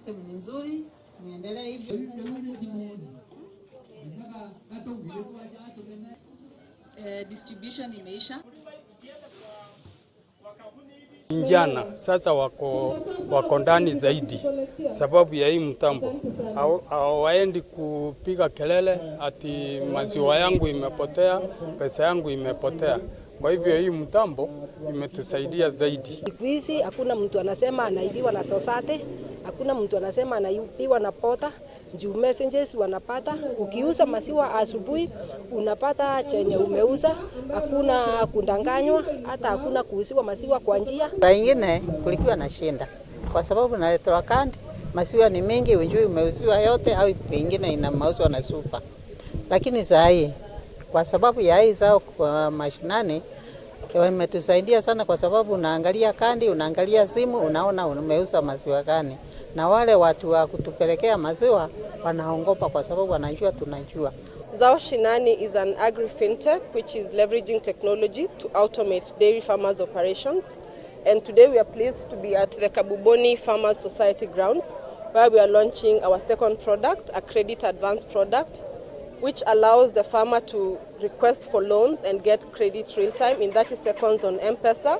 system ni nzuri, niendelee hivyo. Distribution imeisha. Vijana sasa wako ndani zaidi sababu ya hii mtambo. Hawaendi kupiga kelele ati maziwa yangu imepotea, pesa yangu imepotea. Kwa hivyo hii mtambo imetusaidia zaidi. Siku hizi hakuna mtu anasema anaibiwa na society, hakuna mtu anasema anaibiwa na pota. Juu messengers wanapata, ukiuza maziwa asubuhi unapata chenye umeuza, hakuna kundanganywa, hata hakuna kuuziwa maziwa kwa njia. Saa ingine kulikuwa na shinda kwa sababu naletewa kandi, maziwa ni mengi, unjui umeuziwa yote au pengine ina mauzwa na super. Lakini saa hii kwa sababu ya hii zao kwa mashinani imetusaidia sana kwa sababu unaangalia kandi, unaangalia simu, unaona umeuza maziwa gani. Na wale watu wa kutupelekea maziwa wanaogopa kwa sababu wanajua tunajua. Zao Shinani is an agri-fintech which is leveraging technology to automate dairy farmers' operations. And today we are pleased to be at the Kabuboni Farmers Society grounds where we are launching our second product, a credit advance product, which allows the farmer to request for loans and get credit real time in 30 seconds on M-Pesa.